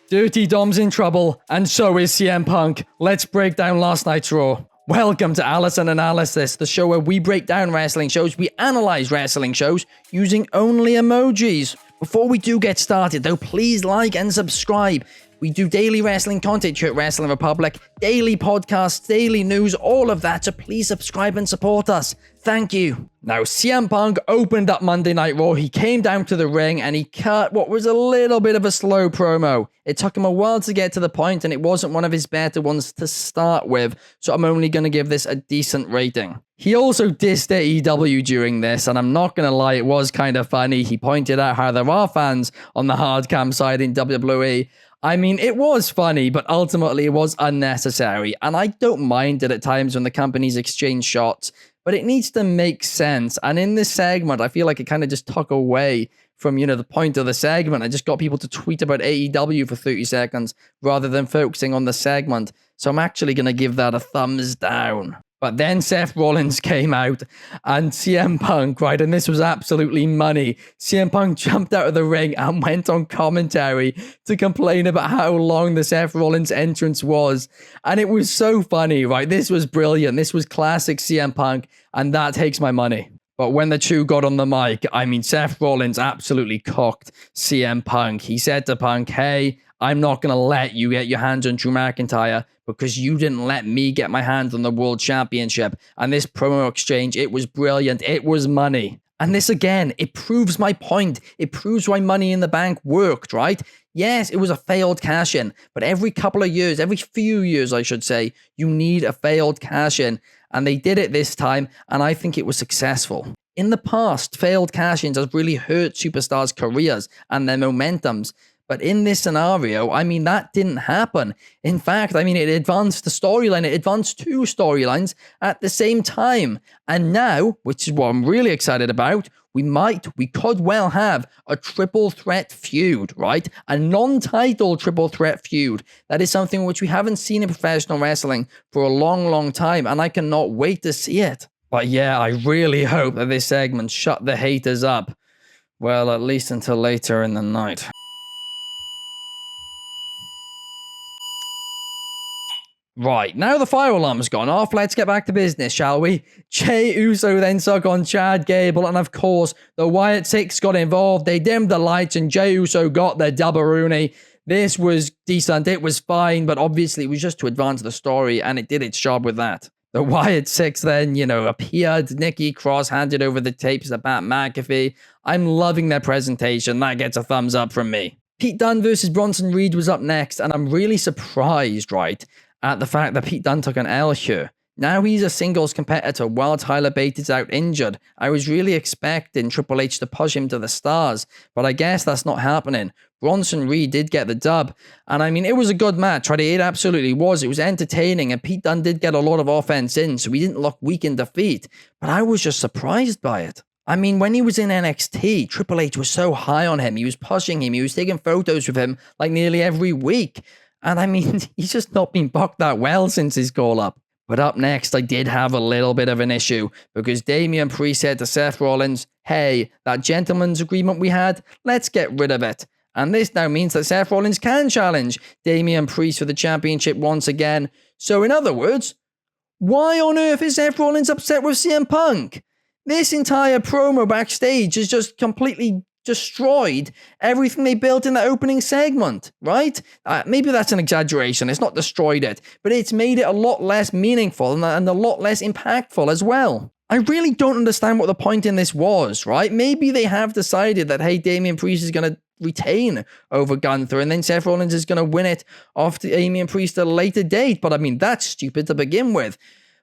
Dirty Dom's in trouble, and so is CM Punk. Let's break down last night's Raw. Welcome to Allison Analysis, the show where we break down wrestling shows, we analyze wrestling shows using only emojis. Before we do get started though, please like and subscribe. We do daily wrestling content here at Wrestling Republic, daily podcasts, daily news, all of that, so please subscribe and support us. Thank you. Now, CM Punk opened up Monday Night Raw. He came down to the ring and he cut what was a little bit of a slow promo. It took him a while to get to the point and it wasn't one of his better ones to start with, so I'm only going to give this a decent rating. He also dissed AEW during this, and I'm not going to lie, it was kind of funny. He pointed out how there are fans on the hard cam side in WWE. I mean, it was funny, but ultimately it was unnecessary, and I don't mind it at times when the companies exchange shots, but it needs to make sense, and in this segment, I feel like it kind of just took away from, the point of the segment. I just got people to tweet about AEW for 30 seconds rather than focusing on the segment, so I'm actually going to give that a thumbs down. But then Seth Rollins came out and CM Punk, right, and this was absolutely money. CM Punk jumped out of the ring and went on commentary to complain about how long the Seth Rollins entrance was. And it was so funny, right? This was brilliant. This was classic CM Punk, and that takes my money. But when the two got on the mic, I mean, Seth Rollins absolutely cocked CM Punk. He said to Punk, hey, I'm not going to let you get your hands on Drew McIntyre because you didn't let me get my hands on the World Championship. And this promo exchange, it was brilliant. It was money. And this again, it proves my point. It proves why Money in the Bank worked, right? Yes, it was a failed cash-in, but every couple of years, every few years, I should say, you need a failed cash-in. And they did it this time, and I think it was successful. In the past, failed cash-ins has really hurt superstars' careers and their momentums. But in this scenario, I mean, that didn't happen. In fact, I mean, it advanced the storyline. It advanced two storylines at the same time. And now, which is what I'm really excited about, we could well have a triple threat feud, right? A non-title triple threat feud. That is something which we haven't seen in professional wrestling for a long, long time. And I cannot wait to see it. But yeah, I really hope that this segment shut the haters up. Well, at least until later in the night. Right, now the fire alarm's gone off, let's get back to business, shall we? Jey Uso then took on Chad Gable, and of course, the Wyatt Six got involved. They dimmed the lights, and Jey Uso got the dubbaroonie. This was decent, it was fine, but obviously it was just to advance the story, and it did its job with that. The Wyatt Six then, appeared. Nikki Cross handed over the tapes to Pat McAfee. I'm loving their presentation, that gets a thumbs up from me. Pete Dunne versus Bronson Reed was up next, and I'm really surprised, right, at the fact that Pete Dunne took an L here. Now he's a singles competitor while Tyler Bate is out injured. I was really expecting Triple H to push him to the stars, but I guess that's not happening. Bronson Reed did get the dub, and I mean, it was a good match, right? It absolutely was. It was entertaining, and Pete Dunne did get a lot of offense in, so he didn't look weak in defeat, but I was just surprised by it. I mean, when he was in NXT, Triple H was so high on him. He was pushing him. He was taking photos with him like nearly every week. And I mean, he's just not been booked that well since his call-up. But up next, I did have a little bit of an issue because Damian Priest said to Seth Rollins, hey, that gentleman's agreement we had, let's get rid of it. And this now means that Seth Rollins can challenge Damian Priest for the championship once again. So in other words, why on earth is Seth Rollins upset with CM Punk? This entire promo backstage is just completely destroyed everything they built in that opening segment, right? Maybe that's an exaggeration. It's not destroyed it, but it's made it a lot less meaningful and a lot less impactful as well. I really don't understand what the point in this was, right? Maybe they have decided that, hey, Damian Priest is going to retain over Gunther, and then Seth Rollins is going to win it off to Damian Priest at a later date. But I mean, that's stupid to begin with.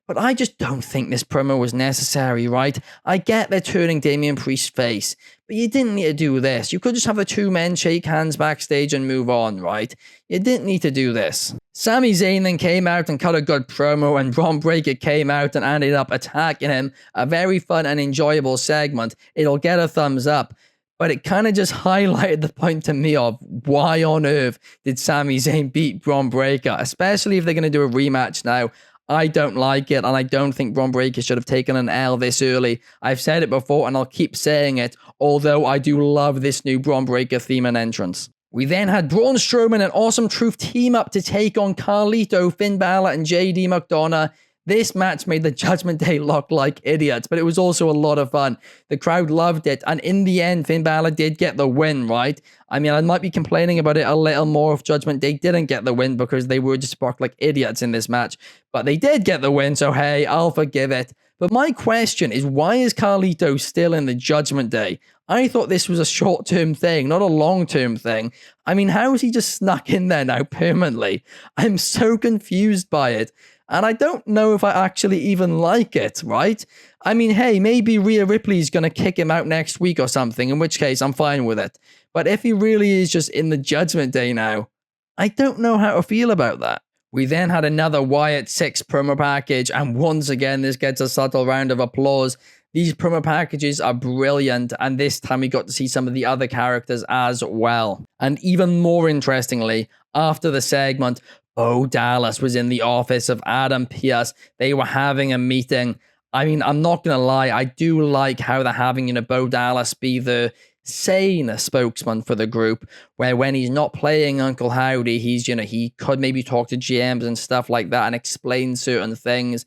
But I just don't think this promo was necessary, right? I get they're turning Damian Priest's face, but you didn't need to do this. You could just have the two men shake hands backstage and move on, right? You didn't need to do this. Sami Zayn then came out and cut a good promo, and Bron Breakker came out and ended up attacking him. A very fun and enjoyable segment. It'll get a thumbs up. But it kind of just highlighted the point to me of why on earth did Sami Zayn beat Bron Breakker, especially if they're going to do a rematch now. I don't like it, and I don't think Bron Breakker should have taken an L this early. I've said it before, and I'll keep saying it, although I do love this new Bron Breakker theme and entrance. We then had Braun Strowman and Awesome Truth team up to take on Carlito, Finn Balor, and JD McDonough. This match made the Judgment Day look like idiots, but it was also a lot of fun. The crowd loved it, and in the end, Finn Balor did get the win, right? I mean, I might be complaining about it a little more if Judgment Day didn't get the win because they were just sparked like idiots in this match, but they did get the win, so hey, I'll forgive it. But my question is, why is Carlito still in the Judgment Day? I thought this was a short-term thing, not a long-term thing. I mean, how is he just snuck in there now permanently? I'm so confused by it. And I don't know if I actually even like it, right? I mean, hey, maybe Rhea Ripley's going to kick him out next week or something, in which case I'm fine with it. But if he really is just in the Judgment Day now, I don't know how to feel about that. We then had another Wyatt 6 promo package, and once again, this gets a subtle round of applause. These promo packages are brilliant, and this time we got to see some of the other characters as well. And even more interestingly, after the segment, Bo Dallas was in the office of Adam Pearce. They were having a meeting. I mean, I'm not going to lie, I do like how they're having, Bo Dallas be the sane spokesman for the group, where when he's not playing Uncle Howdy, he's, he could maybe talk to GMs and stuff like that and explain certain things.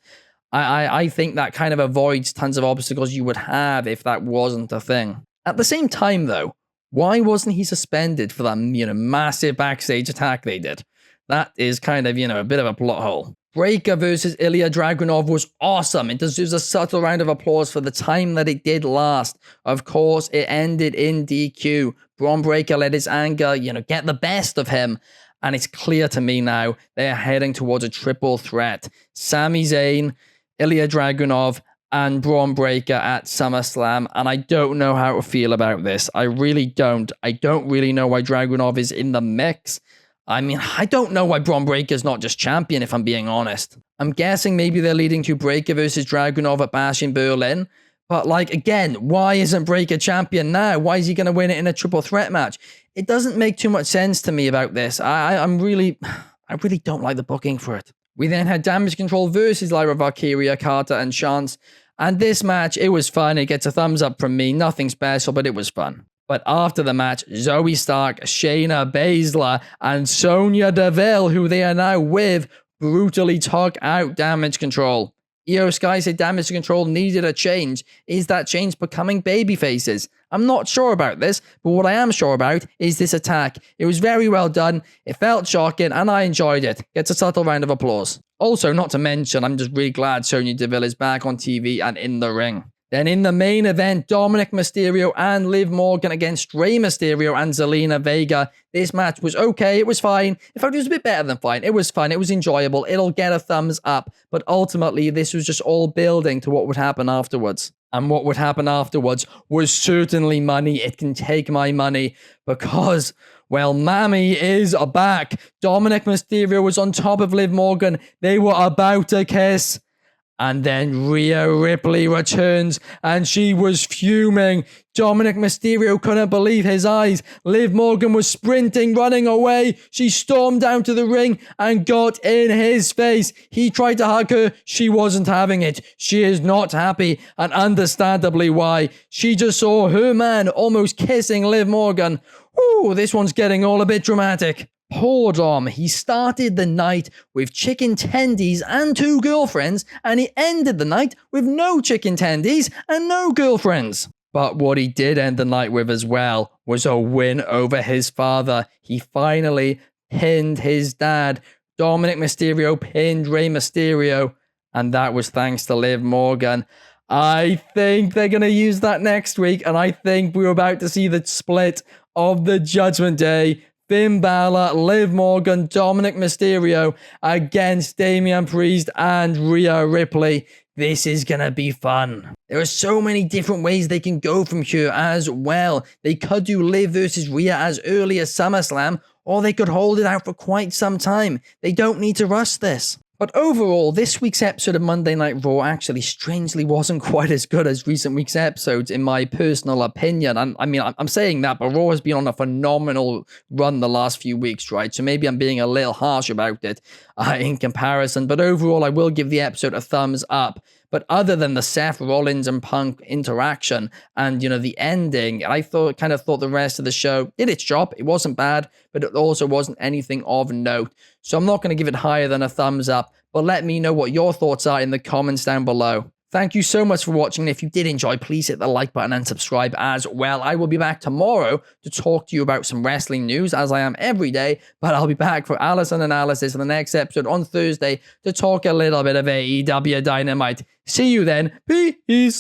I think that kind of avoids tons of obstacles you would have if that wasn't a thing. At the same time, though, why wasn't he suspended for that, massive backstage attack they did? That is kind of, a bit of a plot hole. Breakker versus Ilya Dragunov was awesome. It deserves a subtle round of applause for the time that it did last. Of course, it ended in DQ. Braun Breakker let his anger, get the best of him. And it's clear to me now they're heading towards a triple threat. Sami Zayn, Ilya Dragunov, and Braun Breakker at SummerSlam. And I don't know how to feel about this. I really don't. I don't really know why Dragunov is in the mix. I mean, I don't know why Braun Breakker's not just champion, if I'm being honest. I'm guessing maybe they're leading to Breakker versus Dragunov at Bash in Berlin. But, again, why isn't Breakker champion now? Why is he going to win it in a triple threat match? It doesn't make too much sense to me about this. I really don't like the booking for it. We then had Damage Control versus Lyra Valkyria, Carter, and Chance. And this match, it was fun. It gets a thumbs up from me. Nothing special, but it was fun. But after the match, Zoe Stark, Shayna Baszler, and Sonya Deville, who they are now with, brutally took out Damage Control. Io Sky said Damage Control needed a change. Is that change becoming babyfaces? I'm not sure about this, but what I am sure about is this attack. It was very well done, it felt shocking, and I enjoyed it. Gets a subtle round of applause. Also, not to mention, I'm just really glad Sonya Deville is back on TV and in the ring. Then in the main event, Dominic Mysterio and Liv Morgan against Rey Mysterio and Zelina Vega. This match was okay, it was fine. In fact, it was a bit better than fine. It was fun, it was enjoyable, it'll get a thumbs up. But ultimately, this was just all building to what would happen afterwards. And what would happen afterwards was certainly money. It can take my money because, well, Mammy is back. Dominic Mysterio was on top of Liv Morgan. They were about to kiss. And then Rhea Ripley returns, and she was fuming. Dominic Mysterio couldn't believe his eyes. Liv Morgan was sprinting, running away. She stormed down to the ring and got in his face. He tried to hug her. She wasn't having it. She is not happy, and understandably why. She just saw her man almost kissing Liv Morgan. Ooh, this one's getting all a bit dramatic. Poor Dom, he started the night with chicken tendies and 2 girlfriends, and he ended the night with no chicken tendies and no girlfriends. But what he did end the night with as well was a win over his father. He finally pinned his dad. Dominic Mysterio pinned Rey Mysterio, and that was thanks to Liv Morgan. I think they're going to use that next week, and I think we're about to see the split of the Judgment Day. Finn Balor, Liv Morgan, Dominic Mysterio against Damian Priest and Rhea Ripley. This is going to be fun. There are so many different ways they can go from here as well. They could do Liv versus Rhea as early as SummerSlam, or they could hold it out for quite some time. They don't need to rush this. But overall, this week's episode of Monday Night Raw actually strangely wasn't quite as good as recent week's episodes, in my personal opinion. I'm saying that, but Raw has been on a phenomenal run the last few weeks, right? So maybe I'm being a little harsh about it in comparison. But overall, I will give the episode a thumbs up. But other than the Seth Rollins and Punk interaction and, the ending, I thought the rest of the show did its job. It wasn't bad, but it also wasn't anything of note. So I'm not going to give it higher than a thumbs up, but let me know what your thoughts are in the comments down below. Thank you so much for watching. If you did enjoy, please hit the like button and subscribe as well. I will be back tomorrow to talk to you about some wrestling news, as I am every day, but I'll be back for Allison Analysis in the next episode on Thursday to talk a little bit of AEW Dynamite. See you then. Peace.